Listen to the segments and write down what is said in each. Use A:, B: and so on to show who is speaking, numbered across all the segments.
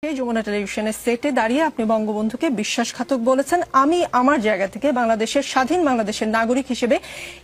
A: যমুনা টেলিভিশনের সেটে দাঁড়িয়ে আপনি বঙ্গবন্ধুকে বিশ্বাসঘাতক বলেছেন। আমি আমার জায়গা থেকে বাংলাদেশের স্বাধীন বাংলাদেশের নাগরিক হিসেবে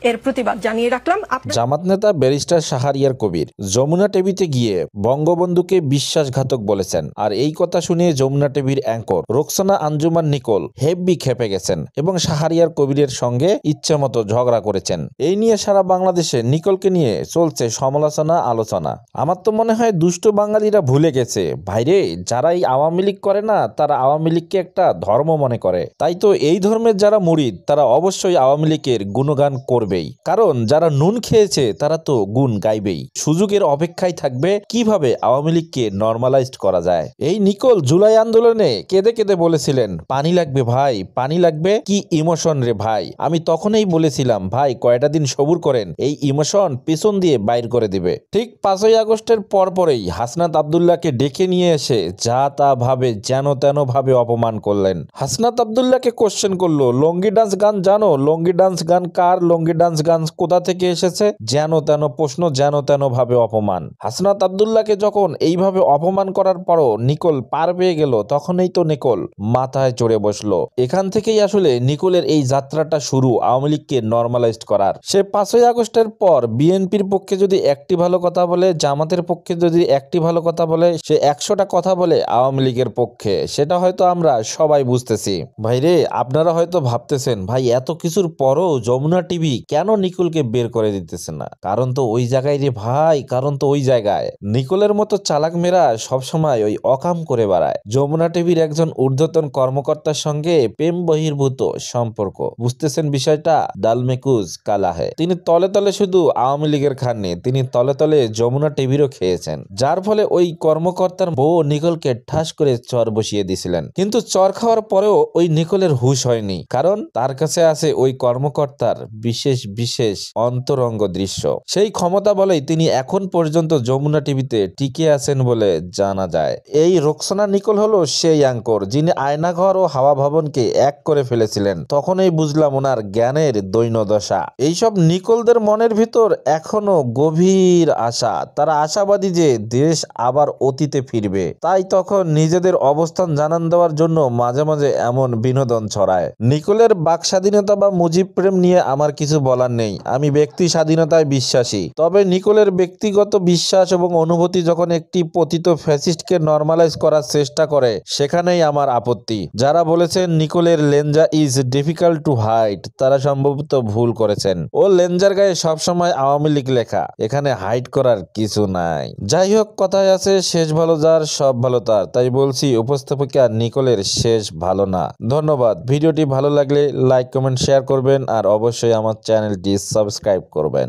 A: এর প্রতিবাদ জানিয়ে রাখলাম।
B: জামাত নেতা ব্যারিস্টার শাহরিয়ার কবির যমুনা টিভিতে গিয়ে বঙ্গবন্ধুকে বিশ্বাসঘাতক বলেছেন। আর এই কথা শুনে যমুনা টিভির অ্যাঙ্কর রোকসানা আঞ্জুমান নিকোল হেব্বি খেপে গেছেন এবং শাহরিয়ার কবিরের সঙ্গে ইচ্ছেমতো ঝগড়া করেছেন। এই নিয়ে সারা বাংলাদেশে নিকোলকে নিয়ে চলছে সমালোচনা আলোচনা। আমার তো মনে হয় দুষ্ট বাঙালিরা ভুলে গেছে ভাইরে, যারাই আওয়ামী লীগ করে না তারা আওয়ামী লীগকে একটা ধর্ম মনে করে। তাই তো এই ধর্মের যারা মুরিদ তারা অবশ্যই আওয়ামী লীগের গুণগান করবেই, কারণ যারা নুন খেয়েছে তারা তো গুণ গাইবেই। সুযোগের অপেক্ষায় থাকবে কিভাবে আওয়ামী লীগকে নর্মালাইজড করা যায়। এই নিকোল জুলাই আন্দোলনে কেঁদে কেঁদে বলেছিলেন পানি লাগবে ভাই, পানি লাগবে। কি ইমোশন রে ভাই। আমি তখনই বলেছিলাম ভাই কয়টা দিন সবুর করেন, এই ইমোশন পেছন দিয়ে বাইর করে দিবে। ঠিক 5ই আগস্টের পরপরেই হাসনাত আব্দুল্লাহকে ডেকে নিয়ে এসে যা তা ভাবে যেন তেন ভাবে অপমান করলেন। হাসনাত আব্দুল্লাহকে কোশ্চেন করলো লঙ্গি ডান্স গান জানো, লঙ্গি ডান্স গান কার, লঙ্গি ডান্স গান কোথা থেকে এসেছে, যেন তেন প্রশ্ন, যেন তেন ভাবে অপমান। হাসনাত আব্দুল্লাহকে যখন এইভাবে অপমান করার পরও নিকোল পার পেয়ে গেল, তখনই তো নিকোল মাথায় চড়ে বসলো। এখান থেকেই আসলে নিকোলের এই যাত্রাটা শুরু আওয়ামী লীগকে নর্মালাইজড করার। সে 5ই আগস্টের পর বিএনপির পক্ষে যদি একটি ভালো কথা বলে, জামাতের পক্ষে যদি একটি ভালো কথা বলে, সে 100টা কথা বলে আওয়ামী লীগের পক্ষে। সেটা হয়তো আমরা সবাই বুঝতেছি। ভাইরে আপনারা হয়তো ভাবতেছেন ভাই এত কিছুর পরও যমুনা টিভি কেন নিকোলকে বের করে দিতেছে না। কারণ তো ওই জায়গায় রে ভাই, কারণ তো ওই জায়গায়। নিকোলের মতো চালাক মেয়েরা সবসময় ওই অকাম করে বেড়ায়। যমুনা টিভির একজন ঊর্ধ্বতন কর্মকর্তার সঙ্গে প্রেম বহির্ভূত সম্পর্ক। বুঝতেছেন বিষয়টা? ডালমেকুজ কালাহে। তিনি তলে তলে শুধু আওয়ামী লীগের খাননি, তিনি তলে তলে যমুনা টিভিরও খেয়েছেন। যার ফলে ওই কর্মকর্তার বউ নিকোলকে ঠাস করে চর বসিয়ে দিয়েছিলেন। কিন্তু চর খাওয়ার পরেও ওই নিকোলের হুঁশ হয়নি, কারণ তার কাছে আছে ওই কর্মকর্তার বিশেষ বিশেষ অন্তরঙ্গ দৃশ্য। সেই ক্ষমতা বলেই তিনি এখন পর্যন্ত যমুনা টিভিতে টিকে আছেন বলে জানা যায়। এই রোকসানা নিকোল হলো সেই অ্যাঙ্কর যিনি আয়নাঘর ও হাওয়া ভবনকে এক করে ফেলেছিলেন। তখনই বুঝলাম ওনার জ্ঞানের দৈন্যদশা। এইসব নিকোলদের মনের ভিতর এখনো গভীর আশা। তারা আশাবাদী যে দেশ আবার অতীতে ফিরবে। তাই তখন নিজেদের অবস্থান জানান দেওয়ার জন্য মাঝে মাঝে এমন বিনোদন ছড়ায়। নিকোলের বাক স্বাধীনতা বা মুজিব প্রেম নিয়ে আমার কিছু বলার নেই। আমি ব্যক্তি স্বাধীনতায় বিশ্বাসী। তবে নিকোলের ব্যক্তিগত বিশ্বাস এবং অনুভূতি যখন একটি পতিত ফ্যাসিস্টকে নর্মালাইজ করার চেষ্টা করে, সেখানেই আমার আপত্তি। যারা বলেছেন নিকোলের লেঞ্জা ইজ ডিফিকাল্ট টু হাইড, তারা সম্ভবত ভুল করেছেন। ও লেঞ্জার গায়ে সবসময় আওয়ামী লীগ লেখা, এখানে হাইড করার কিছু নাই। যাই হোক, কথায় আছে শেষ ভালো যার সব ভালো তার। তাই বলছি উপস্থাপিকা নিকোলের শেষ ভালো না। ধন্যবাদ। ভিডিওটি ভালো লাগলে লাইক কমেন্ট শেয়ার করবেন আর অবশ্যই আমার চ্যানেলটি সাবস্ক্রাইব করবেন।